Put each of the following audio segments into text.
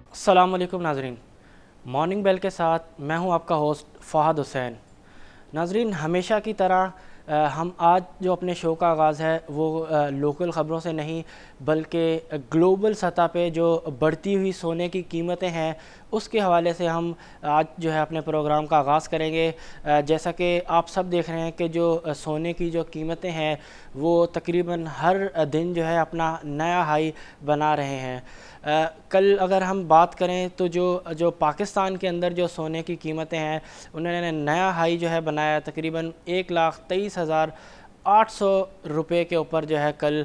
السلام علیکم ناظرین، مارننگ بیل کے ساتھ میں ہوں آپ کا ہوسٹ فہد حسین۔ ناظرین، ہمیشہ کی طرح ہم آج جو اپنے شو کا آغاز ہے وہ لوکل خبروں سے نہیں بلکہ گلوبل سطح پہ جو بڑھتی ہوئی سونے کی قیمتیں ہیں اس کے حوالے سے ہم آج جو ہے اپنے پروگرام کا آغاز کریں گے۔ جیسا کہ آپ سب دیکھ رہے ہیں کہ جو سونے کی جو قیمتیں ہیں وہ تقریباً ہر دن جو ہے اپنا نیا ہائی بنا رہے ہیں۔ کل اگر ہم بات کریں تو جو پاکستان کے اندر جو سونے کی قیمتیں ہیں انہوں نے نیا ہائی جو ہے بنایا، تقریباً 1,23,800 روپے کے اوپر جو ہے کل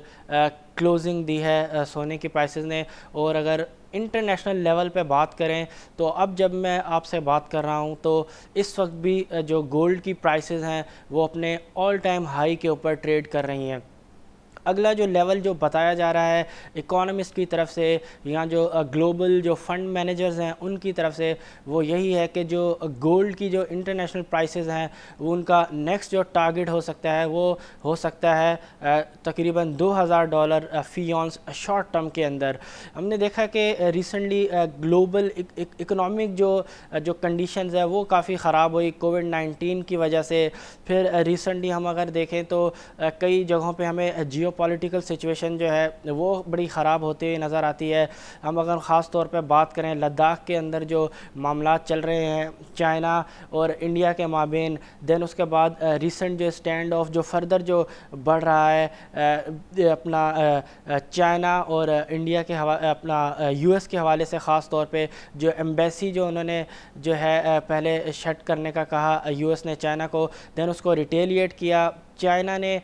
کلوزنگ دی ہے سونے کی پرائسز نے۔ اور اگر انٹرنیشنل لیول پہ بات کریں تو اب جب میں آپ سے بات کر رہا ہوں تو اس وقت بھی جو گولڈ کی پرائسز ہیں وہ اپنے آل ٹائم ہائی کے اوپر ٹریڈ کر رہی ہیں۔ اگلا جو لیول جو بتایا جا رہا ہے اکانومسٹ کی طرف سے یا جو گلوبل جو فنڈ مینیجرز ہیں ان کی طرف سے، وہ یہی ہے کہ جو گولڈ کی جو انٹرنیشنل پرائسز ہیں وہ ان کا نیکسٹ جو ٹارگٹ ہو سکتا ہے وہ ہو سکتا ہے تقریباً $2,000 فی اونس شارٹ ٹرم کے اندر۔ ہم نے دیکھا کہ ریسنٹلی گلوبل اکنامک جو کنڈیشنز ہے وہ کافی خراب ہوئی کووڈ-19 کی وجہ سے۔ پھر ریسنٹلی ہم اگر دیکھیں تو کئی جگہوں پہ ہمیں جیو پولیٹیکل سچویشن جو ہے وہ بڑی خراب ہوتی ہوئی نظر آتی ہے۔ ہم اگر خاص طور پہ بات کریں لداخ کے اندر جو معاملات چل رہے ہیں چائنا اور انڈیا کے مابین، دین اس کے بعد ریسنٹ جو اسٹینڈ آف جو فردر جو بڑھ رہا ہے اپنا چائنا اور انڈیا کے اپنا یو ایس کے حوالے سے، خاص طور پہ جو ایمبیسی جو انہوں نے جو ہے پہلے شٹ کرنے کا کہا یو ایس نے چائنا کو، دین اس کو ریٹیلیٹ کیا چائنا نے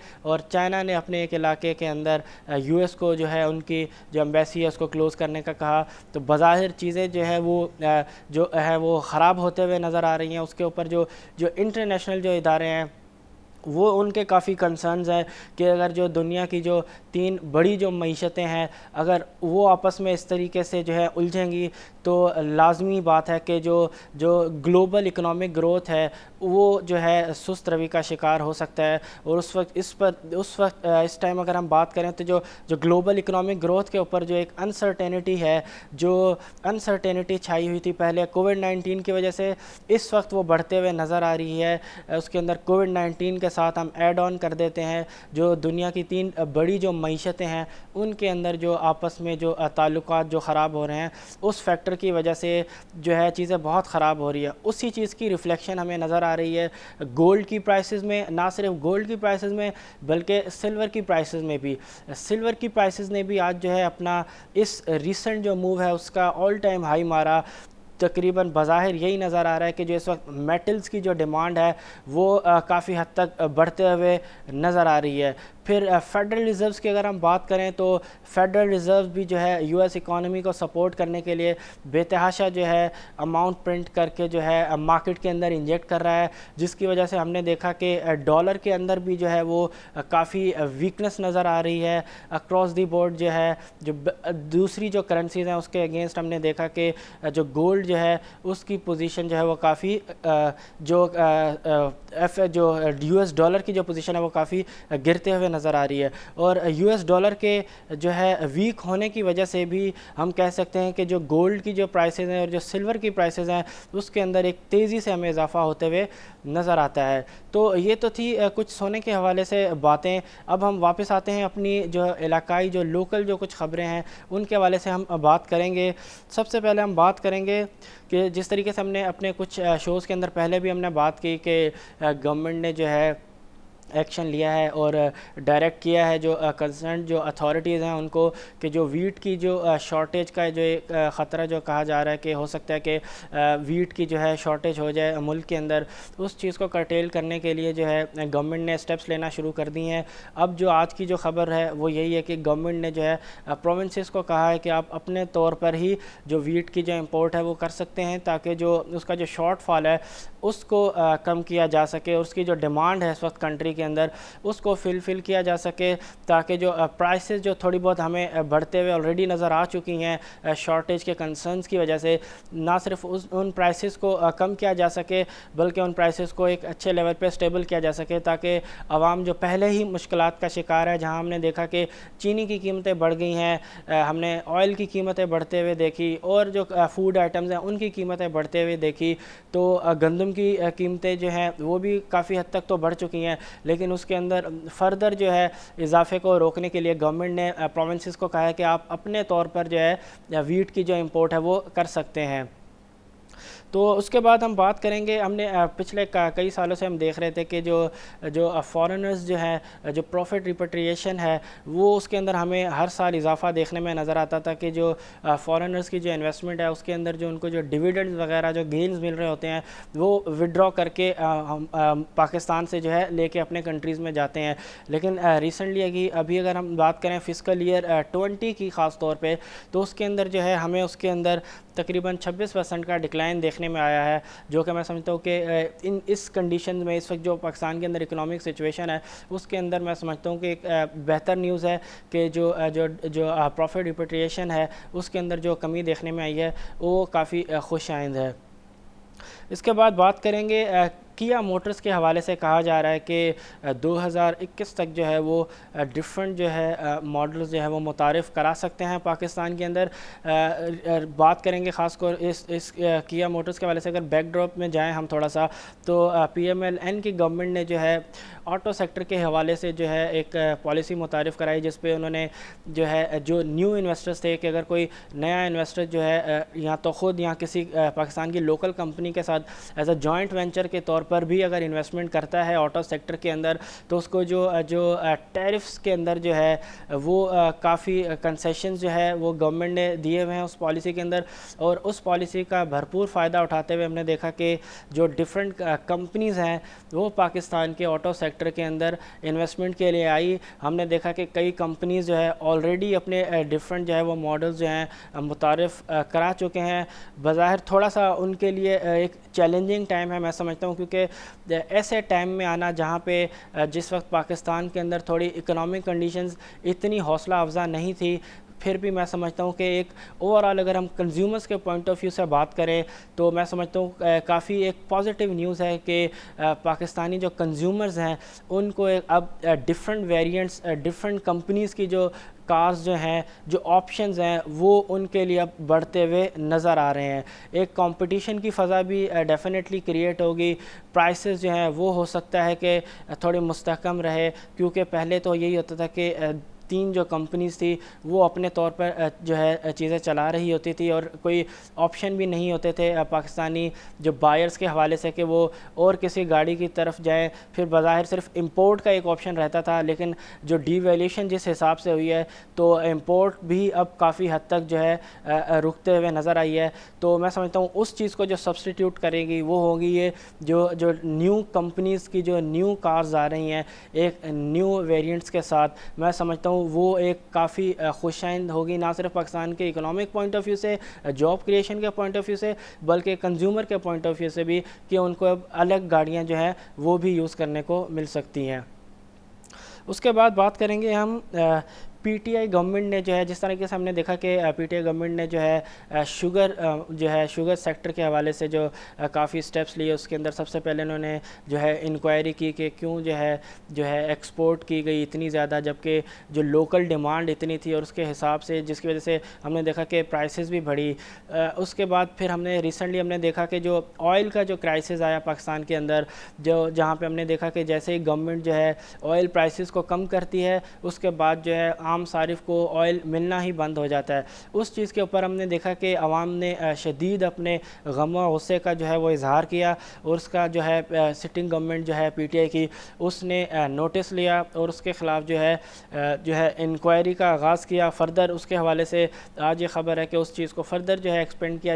اپنے ایک علاقے کے اندر یو ایس کو جو ہے ان کی جو ایمبیسی ہے اس کو کلوز کرنے کا کہا۔ تو بظاہر چیزیں جو ہے وہ خراب ہوتے ہوئے نظر آ رہی ہیں۔ اس کے اوپر جو انٹرنیشنل جو ادارے ہیں وہ ان کے کافی کنسرنز ہیں کہ اگر جو دنیا کی جو 3 بڑی جو معیشتیں ہیں اگر وہ آپس میں اس طریقے سے جو ہے الجھیں گی تو لازمی بات ہے کہ جو گلوبل اکنامک گروتھ ہے وہ جو ہے سست روی کا شکار ہو سکتا ہے۔ اور اس ٹائم اگر ہم بات کریں تو جو گلوبل اکنامک گروتھ کے اوپر جو ایک انسرٹینٹی ہے، جو انسرٹینٹی چھائی ہوئی تھی پہلے کووڈ-19 کی وجہ سے، اس وقت وہ بڑھتے ہوئے نظر آ رہی ہے۔ اس کے اندر کووڈ-19 کے ساتھ ہم ایڈ آن کر دیتے ہیں جو دنیا کی 3 بڑی جو معیشتیں ہیں ان کے اندر جو آپس میں جو تعلقات جو خراب ہو رہے ہیں اس فیکٹر کی وجہ سے جو ہے چیزیں بہت خراب ہو رہی ہے۔ اسی چیز کی ریفلیکشن ہمیں نظر آ رہی ہے گولڈ کی پرائسز میں، نہ صرف گولڈ کی پرائسز میں بلکہ سلور کی پرائسز میں بھی۔ سلور کی پرائسز نے بھی آج جو ہے اپنا اس ریسنٹ جو موو ہے اس کا آل ٹائم ہائی مارا۔ تقریباً بظاہر یہی نظر آ رہا ہے کہ جو اس وقت میٹلز کی جو ڈیمانڈ ہے وہ کافی حد تک بڑھتے ہوئے نظر آ رہی ہے۔ پھر فیڈرل ریزروز کی اگر ہم بات کریں تو فیڈرل ریزروز بھی جو ہے یو ایس اکانومی کو سپورٹ کرنے کے لیے بے تحاشا جو ہے اماؤنٹ پرنٹ کر کے جو ہے مارکیٹ کے اندر انجیکٹ کر رہا ہے، جس کی وجہ سے ہم نے دیکھا کہ ڈالر کے اندر بھی جو ہے وہ کافی ویکنس نظر آ رہی ہے اکراس دی بورڈ۔ جو ہے جو دوسری جو کرنسیز ہیں اس کے اگینسٹ ہم نے دیکھا کہ جو گولڈ جو ہے اس کی پوزیشن جو ہے وہ کافی جو یو ایس ڈالر کی جو پوزیشن ہے وہ کافی گرتے ہوئے نظر آ رہی ہے۔ اور یو ایس ڈالر کے جو ہے ویک ہونے کی وجہ سے بھی ہم کہہ سکتے ہیں کہ جو گولڈ کی جو پرائسز ہیں اور جو سلور کی پرائسز ہیں اس کے اندر ایک تیزی سے ہمیں اضافہ ہوتے ہوئے نظر آتا ہے۔ تو یہ تو تھی کچھ سونے کے حوالے سے باتیں۔ اب ہم واپس آتے ہیں اپنی جو علاقائی جو لوکل جو کچھ خبریں ہیں ان کے حوالے سے ہم بات کریں گے۔ سب سے پہلے ہم بات کریں گے کہ جس طریقے سے ہم نے اپنے کچھ شوز کے اندر پہلے بھی ہم نے بات کی کہ گورنمنٹ نے جو ہے ایکشن لیا ہے اور ڈائریکٹ کیا ہے جو کنسرنڈ جو اتھارٹیز ہیں ان کو کہ جو ویٹ کی جو شارٹیج کا جو ایک خطرہ جو کہا جا رہا ہے کہ ہو سکتا ہے کہ ویٹ کی جو ہے شارٹیج ہو جائے ملک کے اندر، اس چیز کو کرٹیل کرنے کے لیے جو ہے گورنمنٹ نے سٹیپس لینا شروع کر دی ہیں۔ اب جو آج کی جو خبر ہے وہ یہی ہے کہ گورنمنٹ نے جو ہے پروونسز کو کہا ہے کہ آپ اپنے طور پر ہی جو ویٹ کی جو امپورٹ ہے وہ کر سکتے ہیں تاکہ جو اس کا جو شارٹ فال ہے اس کو کم کیا جا سکے۔ اس کی جو ڈیمانڈ ہے اس وقت کنٹری کے اندر اس کو فل کیا جا سکے، تاکہ جو پرائسز جو تھوڑی بہت ہمیں بڑھتے ہوئے آلریڈی نظر آ چکی ہیں شارٹیج کے کنسرنز کی وجہ سے، نہ صرف ان پرائسز کو کم کیا جا سکے بلکہ ان پرائسز کو ایک اچھے لیول پہ اسٹیبل کیا جا سکے، تاکہ عوام جو پہلے ہی مشکلات کا شکار ہے، جہاں ہم نے دیکھا کہ چینی کی قیمتیں بڑھ گئی ہیں، ہم نے آئل کی قیمتیں بڑھتے ہوئے دیکھی، اور جو فوڈ آئٹمز ہیں ان کی قیمتیں بڑھتے ہوئے دیکھی، تو گندم کی قیمتیں جو ہیں وہ بھی کافی حد تک تو بڑھ چکی ہیں، لیکن اس کے اندر فردر جو ہے اضافے کو روکنے کے لیے گورنمنٹ نے پروونسز کو کہا ہے کہ آپ اپنے طور پر جو ہے ویٹ کی جو امپورٹ ہے وہ کر سکتے ہیں۔ تو اس کے بعد ہم بات کریں گے، ہم نے پچھلے کئی سالوں سے ہم دیکھ رہے تھے کہ جو فارنرز جو ہیں، جو پروفٹ ریپیٹریشن ہے وہ اس کے اندر ہمیں ہر سال اضافہ دیکھنے میں نظر آتا تھا، کہ جو فارنرز کی جو انویسٹمنٹ ہے اس کے اندر جو ان کو جو ڈیویڈنڈز وغیرہ جو گینز مل رہے ہوتے ہیں وہ وڈرا کر کے پاکستان سے جو ہے لے کے اپنے کنٹریز میں جاتے ہیں۔ لیکن ریسنٹلی ابھی اگر ہم بات کریں فسکل ایئر 20 کی خاص طور پہ، تو اس کے اندر جو ہے ہمیں اس کے اندر تقریباً 26% کا ڈکلائن دیکھنے میں آیا ہے، جو کہ میں سمجھتا ہوں کہ اس کنڈیشنز میں اس وقت جو پاکستان کے اندر اکنامک سچویشن ہے اس کے اندر میں سمجھتا ہوں کہ ایک بہتر نیوز ہے کہ جو پروفٹ ریپیٹریشن ہے اس کے اندر جو کمی دیکھنے میں آئی ہے وہ کافی خوش آئند ہے۔ اس کے بعد بات کریں گے کیا موٹرز کے حوالے سے کہا جا رہا ہے کہ 2021 تک جو ہے وہ ڈفرنٹ جو ہے ماڈلز جو ہے وہ متعارف کرا سکتے ہیں پاکستان کے اندر۔ بات کریں گے خاص طور اس کیا موٹرز کے حوالے سے، اگر بیک ڈراپ میں جائیں ہم تھوڑا سا، تو PMLN کی گورنمنٹ نے جو ہے آٹو سیکٹر کے حوالے سے جو ہے ایک پالیسی متعارف کرائی، جس پہ انہوں نے جو ہے جو نیو انویسٹرز تھے کہ اگر کوئی نیا انویسٹر جو ہے یا تو خود یا کسی پاکستان کی لوکل کمپنی کے ساتھ ایز اے جوائنٹ وینچر کے طور پر بھی اگر انویسٹمنٹ کرتا ہے آٹو سیکٹر کے اندر، تو اس کو جو ٹیرفز کے اندر جو ہے وہ کافی کنسیشنز جو ہے وہ گورنمنٹ نے دیے ہوئے ہیں اس پالیسی کے اندر، اور اس پالیسی کا بھرپور فائدہ اٹھاتے ہوئے ہم نے دیکھا کہ جو ڈفرینٹ کمپنیز ہیں وہ پاکستان کے آٹو سیکٹر کے اندر انویسٹمنٹ کے لیے آئی۔ ہم نے دیکھا کہ کئی کمپنیز جو ہے آلریڈی اپنے ڈفرینٹ جو ہے وہ ماڈلز جو ہیں متعارف کرا چکے ہیں۔ بظاہر تھوڑا سا ان کے لیے ایک چیلنجنگ ٹائم ہے میں سمجھتا ہوں، کیونکہ ایسے ٹائم میں آنا جہاں پہ جس وقت پاکستان کے اندر تھوڑی اکنامک کنڈیشنز اتنی حوصلہ افزا نہیں تھی، پھر بھی میں سمجھتا ہوں کہ ایک اوورآل اگر ہم کنزیومرز کے پوائنٹ آف ویو سے بات کریں تو میں سمجھتا ہوں کافی ایک پازیٹیو نیوز ہے کہ پاکستانی جو کنزیومرز ہیں ان کو اب ڈفرینٹ ویریئنٹس ڈفرینٹ کمپنیز کی جو کارز جو ہیں، جو آپشنز ہیں، وہ ان کے لیے اب بڑھتے ہوئے نظر آ رہے ہیں۔ ایک کمپٹیشن کی فضا بھی ڈیفینیٹلی کریٹ ہوگی، پرائسز جو ہیں وہ ہو سکتا ہے کہ تھوڑی مستحکم رہے، کیونکہ پہلے تو یہی ہوتا تھا کہ 3 جو کمپنیز تھی وہ اپنے طور پر جو ہے چیزیں چلا رہی ہوتی تھی، اور کوئی آپشن بھی نہیں ہوتے تھے پاکستانی جو بائرز کے حوالے سے کہ وہ اور کسی گاڑی کی طرف جائیں۔ پھر بظاہر صرف امپورٹ کا ایک آپشن رہتا تھا، لیکن جو ڈی ویلیوشن جس حساب سے ہوئی ہے تو امپورٹ بھی اب کافی حد تک جو ہے رکتے ہوئے نظر آئی ہے۔ تو میں سمجھتا ہوں اس چیز کو جو سبسٹیٹیوٹ کرے گی وہ ہوگی یہ جو نیو کمپنیز کی جو نیو کارز آ رہی ہیں ایک نیو ویریئنٹس کے ساتھ، میں سمجھتا ہوں وہ ایک کافی خوش آئند ہوگی، نہ صرف پاکستان کے اکنامک پوائنٹ آف ویو سے، جاب کریشن کے پوائنٹ آف ویو سے، بلکہ کنزیومر کے پوائنٹ آف ویو سے بھی، کہ ان کو اب الگ گاڑیاں جو ہیں وہ بھی یوز کرنے کو مل سکتی ہیں۔ اس کے بعد بات کریں گے ہم PTI گورنمنٹ نے جو ہے، جس طریقے سے ہم نے دیکھا کہ PTI گورنمنٹ نے جو ہے شوگر سیکٹر کے حوالے سے جو کافی سٹیپس لیے، اس کے اندر سب سے پہلے انہوں نے جو ہے انکوائری کی کہ کیوں جو ہے ایکسپورٹ کی گئی اتنی زیادہ، جبکہ جو لوکل ڈیمانڈ اتنی تھی، اور اس کے حساب سے جس کی وجہ سے ہم نے دیکھا کہ پرائسز بھی بڑھی۔ اس کے بعد پھر ریسنٹلی ہم نے دیکھا کہ جو آئل کا جو کرائسس آیا پاکستان کے اندر، جہاں پہ ہم نے دیکھا کہ جیسے ہی گورنمنٹ جو ہے آئل پرائسز کو کم کرتی ہے، اس کے بعد جو ہے عام صارف کو آئل ملنا ہی بند ہو جاتا ہے۔ اس چیز کے اوپر ہم نے دیکھا کہ عوام نے شدید اپنے غم و غصے کا جو ہے وہ اظہار کیا، اور اس کا جو ہے سٹنگ گورنمنٹ جو ہے PTI کی، اس نے نوٹس لیا اور اس کے خلاف جو ہے انکوائری کا آغاز کیا فردر۔ اس کے حوالے سے آج یہ خبر ہے کہ اس چیز کو فردر جو ہے ایکسپینڈ کیا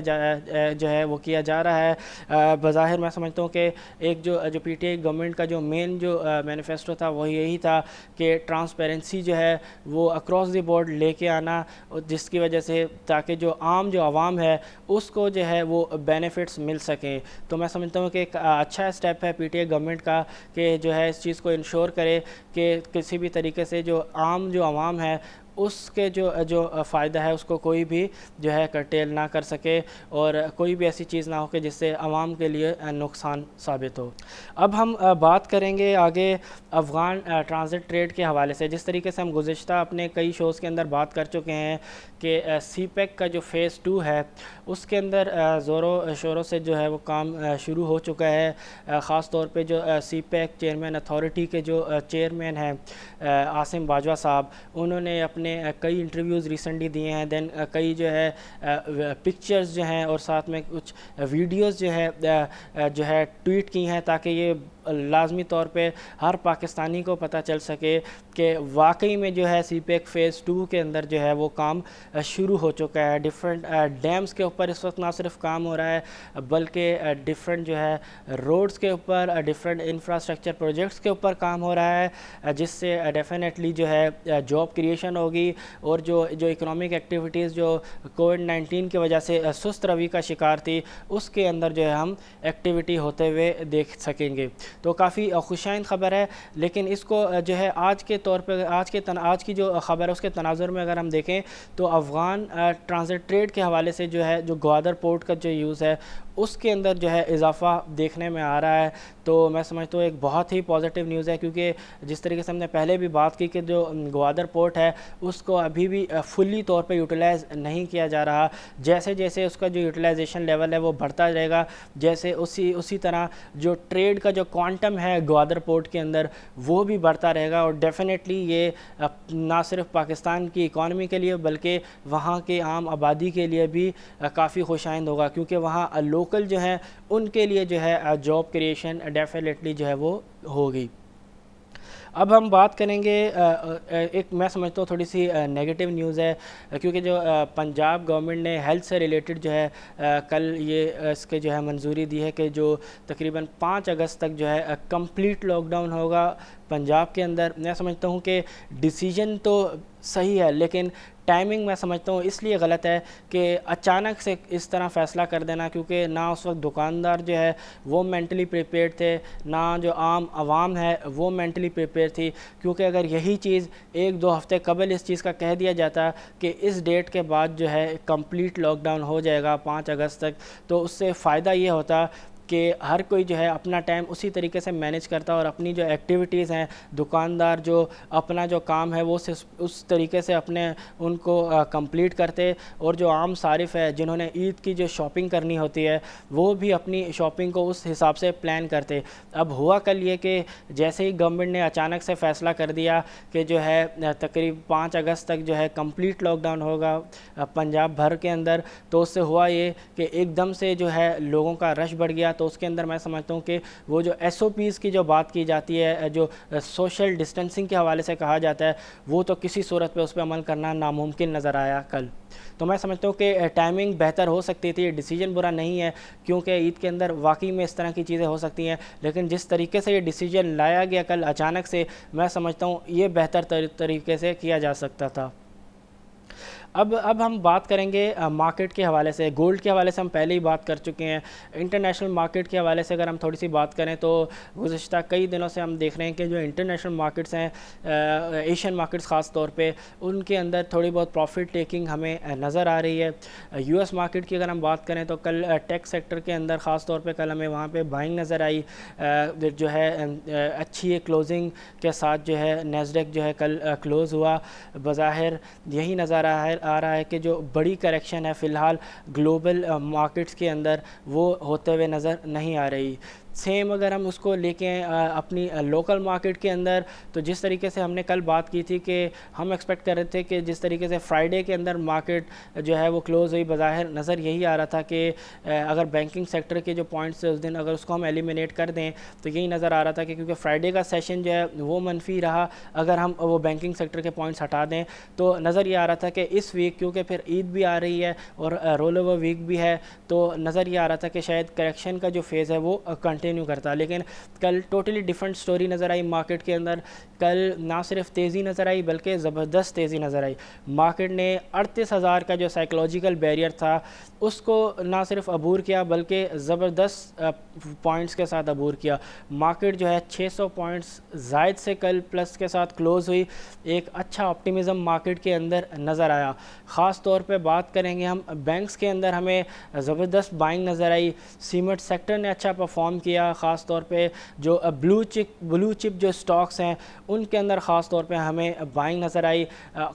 کیا جا رہا ہے۔ بظاہر میں سمجھتا ہوں کہ ایک جو PTI گورنمنٹ کا جو مین جو مینیفیسٹو تھا وہ یہی تھا کہ ٹرانسپیرنسی جو ہے وہ کو اکراس دی بورڈ لے کے آنا، جس کی وجہ سے تاکہ جو عوام ہے اس کو جو ہے وہ بینیفٹس مل سکیں. تو میں سمجھتا ہوں کہ ایک اچھا اسٹیپ ہے پی ٹی آئی گورنمنٹ کا کہ جو ہے اس چیز کو انشور کرے کہ کسی بھی طریقے سے جو عوام ہے اس کے جو فائدہ ہے اس کو کوئی بھی جو ہے کرٹیل نہ کر سکے، اور کوئی بھی ایسی چیز نہ ہو کہ جس سے عوام کے لیے نقصان ثابت ہو. اب ہم بات کریں گے آگے افغان ٹرانزٹ ٹریڈ کے حوالے سے. جس طریقے سے ہم گزشتہ اپنے کئی شوز کے اندر بات کر چکے ہیں کہ سی پیک کا جو فیز 2 ہے اس کے اندر زوروں شوروں سے جو ہے وہ کام شروع ہو چکا ہے. خاص طور پہ جو سی پیک چیئرمین اتھارٹی کے جو چیئرمین ہیں عاصم باجوہ صاحب، انہوں نے اپنے کئی انٹرویوز ریسنٹلی دیے ہیں. دین کئی جو ہے پکچرز جو ہیں اور ساتھ میں کچھ ویڈیوز جو ہے ٹویٹ کی ہیں تاکہ یہ لازمی طور پہ ہر پاکستانی کو پتہ چل سکے کہ واقعی میں جو ہے سی پیک فیز 2 کے اندر جو ہے وہ کام شروع ہو چکا ہے. ڈیفرنٹ ڈیمز کے اوپر اس وقت نہ صرف کام ہو رہا ہے بلکہ ڈیفرنٹ جو ہے روڈز کے اوپر، ڈیفرنٹ انفراسٹرکچر پروجیکٹس کے اوپر کام ہو رہا ہے، جس سے ڈیفینیٹلی جو ہے جاب کریشن ہوگی، اور جو اکنامک ایکٹیویٹیز جو کووڈ-19 کی وجہ سے سست روی کا شکار تھی اس کے اندر جو ہے ہم ایکٹیویٹی ہوتے ہوئے دیکھ سکیں گے. تو کافی خوشائند خبر ہے. لیکن اس کو جو ہے آج کے طور پہ آج کی جو خبر ہے اس کے تناظر میں اگر ہم دیکھیں تو افغان ٹرانزٹ ٹریڈ کے حوالے سے جو ہے جو گوادر پورٹ کا جو یوز ہے اس کے اندر جو ہے اضافہ دیکھنے میں آ رہا ہے. تو میں سمجھتا ہوں ایک بہت ہی پازیٹیو نیوز ہے، کیونکہ جس طریقے سے ہم نے پہلے بھی بات کی کہ جو گوادر پورٹ ہے اس کو ابھی بھی فلی طور پہ یوٹیلائز نہیں کیا جا رہا. جیسے جیسے اس کا جو یوٹیلائزیشن لیول ہے وہ بڑھتا جائے گا، جیسے اسی طرح جو ٹریڈ کا جو کوانٹم ہے گوادر پورٹ کے اندر وہ بھی بڑھتا رہے گا. اور ڈیفینیٹلی یہ نہ صرف پاکستان کی اکانومی کے لیے بلکہ وہاں کے عام آبادی کے لیے بھی کافی خوشائند ہوگا، کیونکہ وہاں لوکل جو ہیں ان کے لیے جو ہے جاب کریشن ڈیفینیٹلی جو ہے وہ ہوگی. اب ہم بات کریں گے ایک میں سمجھتا ہوں تھوڑی سی نیگیٹو نیوز ہے، کیونکہ جو پنجاب گورنمنٹ نے ہیلتھ سے ریلیٹڈ جو ہے کل یہ اس کے جو ہے منظوری دی ہے کہ جو تقریباً 5 اگست تک جو ہے کمپلیٹ لاک ڈاؤن ہوگا پنجاب کے اندر. میں سمجھتا ہوں کہ ڈیسیجن تو صحیح ہے لیکن ٹائمنگ میں سمجھتا ہوں اس لیے غلط ہے کہ اچانک سے اس طرح فیصلہ کر دینا، کیونکہ نہ اس وقت دکاندار جو ہے وہ مینٹلی پریپیئرڈ تھے، نہ جو عوام ہے وہ مینٹلی پریپیئر تھی. کیونکہ اگر یہی چیز 1-2 ہفتے قبل اس چیز کا کہہ دیا جاتا کہ اس ڈیٹ کے بعد جو ہے کمپلیٹ لاک ڈاؤن ہو جائے گا 5 اگست تک، تو اس سے فائدہ یہ ہوتا کہ ہر کوئی جو ہے اپنا ٹائم اسی طریقے سے مینیج کرتا اور اپنی جو ایکٹیویٹیز ہیں، دکاندار جو اپنا جو کام ہے وہ اس طریقے سے ان کو کمپلیٹ کرتے، اور جو عام صارف ہے جنہوں نے عید کی جو شاپنگ کرنی ہوتی ہے وہ بھی اپنی شاپنگ کو اس حساب سے پلان کرتے. اب ہوا کل یہ کہ جیسے ہی گورنمنٹ نے اچانک سے فیصلہ کر دیا کہ جو ہے تقریب 5 اگست تک جو ہے کمپلیٹ لاک ڈاؤن ہوگا پنجاب بھر کے اندر، تو اس سے ہوا یہ کہ ایک دم سے جو ہے لوگوں کا رش بڑھ گیا. تو اس کے اندر میں سمجھتا ہوں کہ وہ جو ایس او پیز کی جو بات کی جاتی ہے، جو سوشل ڈسٹینسنگ کے حوالے سے کہا جاتا ہے، وہ تو کسی صورت پہ اس پہ عمل کرنا ناممکن نظر آیا کل. تو میں سمجھتا ہوں کہ ٹائمنگ بہتر ہو سکتی تھی. ڈیسیجن برا نہیں ہے کیونکہ عید کے اندر واقعی میں اس طرح کی چیزیں ہو سکتی ہیں، لیکن جس طریقے سے یہ ڈیسیجن لایا گیا کل اچانک سے، میں سمجھتا ہوں یہ بہتر طریقے سے کیا جا سکتا تھا. اب ہم بات کریں گے مارکیٹ کے حوالے سے. گولڈ کے حوالے سے ہم پہلے ہی بات کر چکے ہیں. انٹرنیشنل مارکیٹ کے حوالے سے اگر ہم تھوڑی سی بات کریں تو گزشتہ کئی دنوں سے ہم دیکھ رہے ہیں کہ جو انٹرنیشنل مارکیٹس ہیں، ایشین مارکیٹس خاص طور پہ، ان کے اندر تھوڑی بہت پروفٹ ٹیکنگ ہمیں نظر آ رہی ہے. یو ایس مارکیٹ کی اگر ہم بات کریں تو کل ٹیک سیکٹر کے اندر خاص طور پہ کل ہمیں وہاں پہ بائنگ نظر آئی. جو ہے اچھی کلوزنگ کے ساتھ جو ہے نیسڈیک جو ہے کل کلوز ہوا. بظاہر یہی نظر آ رہا ہے کہ جو بڑی کریکشن ہے فی الحال گلوبل مارکیٹس کے اندر وہ ہوتے ہوئے نظر نہیں آ رہی. سیم اگر ہم اس کو لے کے اپنی لوکل مارکیٹ کے اندر، تو جس طریقے سے ہم نے کل بات کی تھی کہ ہم ایکسپیکٹ کر رہے تھے کہ جس طریقے سے فرائیڈے کے اندر مارکیٹ جو ہے وہ کلوز ہوئی، بظاہر نظر یہی آ رہا تھا کہ اگر بینکنگ سیکٹر کے جو پوائنٹس تھے اس دن اگر اس کو ہم ایلیمینیٹ کر دیں تو یہی نظر آ رہا تھا کہ کیونکہ فرائیڈے کا سیشن جو ہے وہ منفی رہا، اگر ہم وہ بینکنگ سیکٹر کے پوائنٹس ہٹا دیں تو نظر یہ آ رہا تھا کہ اس ویک کیونکہ پھر عید بھی آ رہی ہے اور رول اوور ویک بھی ہے، تو نظر یہ آ رہا تھا کہ شاید کریکشن کا جو فیز ہے وہ کنٹینیو کنٹینیو کرتا. لیکن کل ٹوٹلی ڈیفرنٹ سٹوری نظر آئی مارکیٹ کے اندر. کل نہ صرف تیزی نظر آئی بلکہ زبردست تیزی نظر آئی. مارکیٹ نے 38,000 کا جو سائیکلوجیکل بیریئر تھا اس کو نہ صرف عبور کیا بلکہ زبردست پوائنٹس کے ساتھ عبور کیا. مارکیٹ جو ہے 600 پوائنٹس زائد سے کل پلس کے ساتھ کلوز ہوئی. ایک اچھا آپٹیمزم مارکیٹ کے اندر نظر آیا. خاص طور پہ بات کریں گے ہم بینکس کے اندر ہمیں زبردست بائنگ نظر آئی. سیمنٹ سیکٹر نے اچھا پرفارم کیا. خاص طور پہ جو بلو چپ جو سٹاکس ہیں ان کے اندر خاص طور پہ ہمیں بائنگ نظر آئی.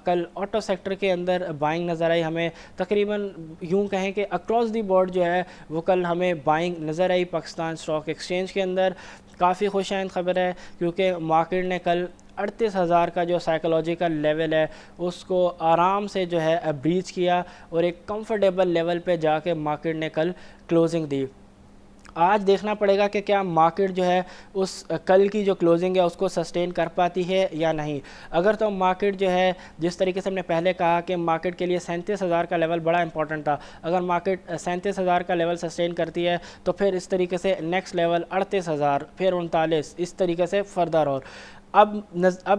کل آٹو سیکٹر کے اندر بائنگ نظر آئی. ہمیں تقریباً یوں کہیں کہ اکراس دی بورڈ جو ہے وہ کل ہمیں بائنگ نظر آئی. پاکستان اسٹاک ایکسچینج کے اندر کافی خوش آئند خبر ہے کیونکہ مارکیٹ نے کل 38,000 کا جو سائیکلوجیکل لیول ہے اس کو آرام سے جو ہے بریچ کیا اور ایک کمفرٹیبل لیول پہ جا کے مارکیٹ نے کل کلوزنگ دی. آج دیکھنا پڑے گا کہ کیا مارکیٹ جو ہے اس کل کی جو کلوزنگ ہے اس کو سسٹین کر پاتی ہے یا نہیں. اگر تو مارکیٹ جو ہے جس طریقے سے ہم نے پہلے کہا کہ مارکیٹ کے لیے 37,000 کا لیول بڑا امپورٹنٹ تھا, اگر مارکیٹ 37,000 کا لیول سسٹین کرتی ہے تو پھر اس طریقے سے نیکسٹ لیول 38,000 پھر 39 اس طریقے سے فردر. اور اب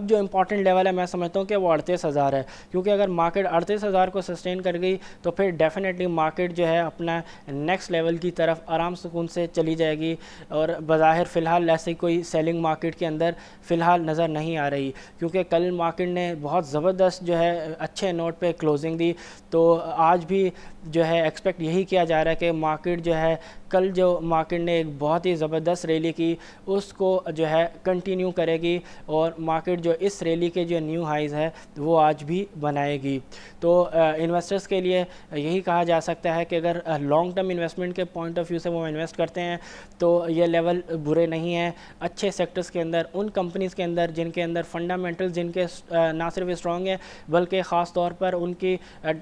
جو امپورٹنٹ لیول ہے میں سمجھتا ہوں کہ وہ 38,000 ہے, کیونکہ اگر مارکیٹ 38,000 کو سسٹین کر گئی تو پھر ڈیفینیٹلی مارکیٹ جو ہے اپنا نیکسٹ لیول کی طرف آرام سکون سے چلی جائے گی. اور بظاہر فی الحال ایسی کوئی سیلنگ مارکیٹ کے اندر فی الحال نظر نہیں آ رہی, کیونکہ کل مارکیٹ نے بہت زبردست جو ہے اچھے نوٹ پہ کلوزنگ دی. تو آج بھی جو ہے ایکسپیکٹ یہی کیا جا رہا ہے کہ مارکیٹ جو ہے کل جو مارکیٹ نے ایک بہت ہی زبردست ریلی کی اس کو جو ہے کنٹینیو کرے گی اور مارکیٹ جو اس ریلی کے جو نیو ہائیز ہے وہ آج بھی بنائے گی. تو انویسٹرز کے لیے یہی کہا جا سکتا ہے کہ اگر لانگ ٹرم انویسٹمنٹ کے پوائنٹ آف ویو سے وہ انویسٹ کرتے ہیں تو یہ لیول برے نہیں ہیں. اچھے سیکٹرز کے اندر ان کمپنیز کے اندر جن کے اندر فنڈامنٹل جن کے نہ صرف اسٹرانگ ہیں بلکہ خاص طور پر ان کی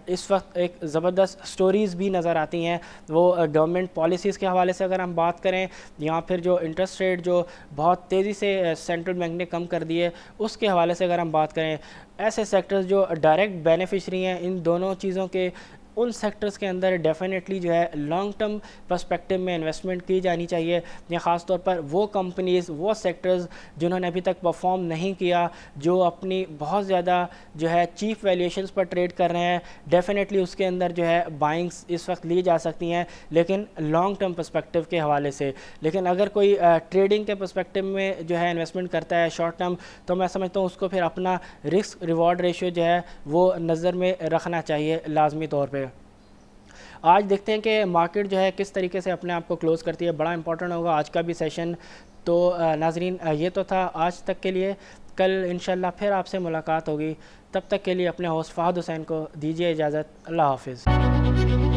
اس وقت ایک زبردست سٹوریز بھی نظر آتی ہیں. وہ گورنمنٹ پالیسیز کے حوالے سے اگر ہم بات کریں یا پھر جو انٹرسٹ ریٹ جو بہت تیزی سے سینٹرل بینک نے کم کر دیے اس کے حوالے سے اگر ہم بات کریں, ایسے سیکٹرز جو ڈائریکٹ بینیفیشری ہیں ان دونوں چیزوں کے, ان سیکٹرز کے اندر ڈیفینیٹلی جو ہے لانگ ٹرم پرسپیکٹو میں انویسٹمنٹ کی جانی چاہیے. یا خاص طور پر وہ کمپنیز وہ سیکٹرز جنہوں نے ابھی تک پرفارم نہیں کیا, جو اپنی بہت زیادہ جو ہے چیپ ویلیوشنز پر ٹریڈ کر رہے ہیں, ڈیفینیٹلی اس کے اندر جو ہے بائنگز اس وقت لی جا سکتی ہیں لیکن لانگ ٹرم پرسپیکٹو کے حوالے سے. لیکن اگر کوئی ٹریڈنگ کے پرسپیکٹو میں جو ہے انویسٹمنٹ کرتا ہے شارٹ ٹرم, تو میں سمجھتا ہوں اس کو پھر اپنا رسک ریوارڈ ریشیو جو ہے وہ نظر میں رکھنا چاہیے لازمی طور پہ. آج دیکھتے ہیں کہ مارکیٹ جو ہے کس طریقے سے اپنے آپ کو کلوز کرتی ہے, بڑا امپورٹنٹ ہوگا آج کا بھی سیشن. تو ناظرین یہ تو تھا آج تک کے لیے, کل انشاءاللہ پھر آپ سے ملاقات ہوگی. تب تک کے لیے اپنے ہوسٹ فہد حسین کو دیجیے اجازت. اللہ حافظ.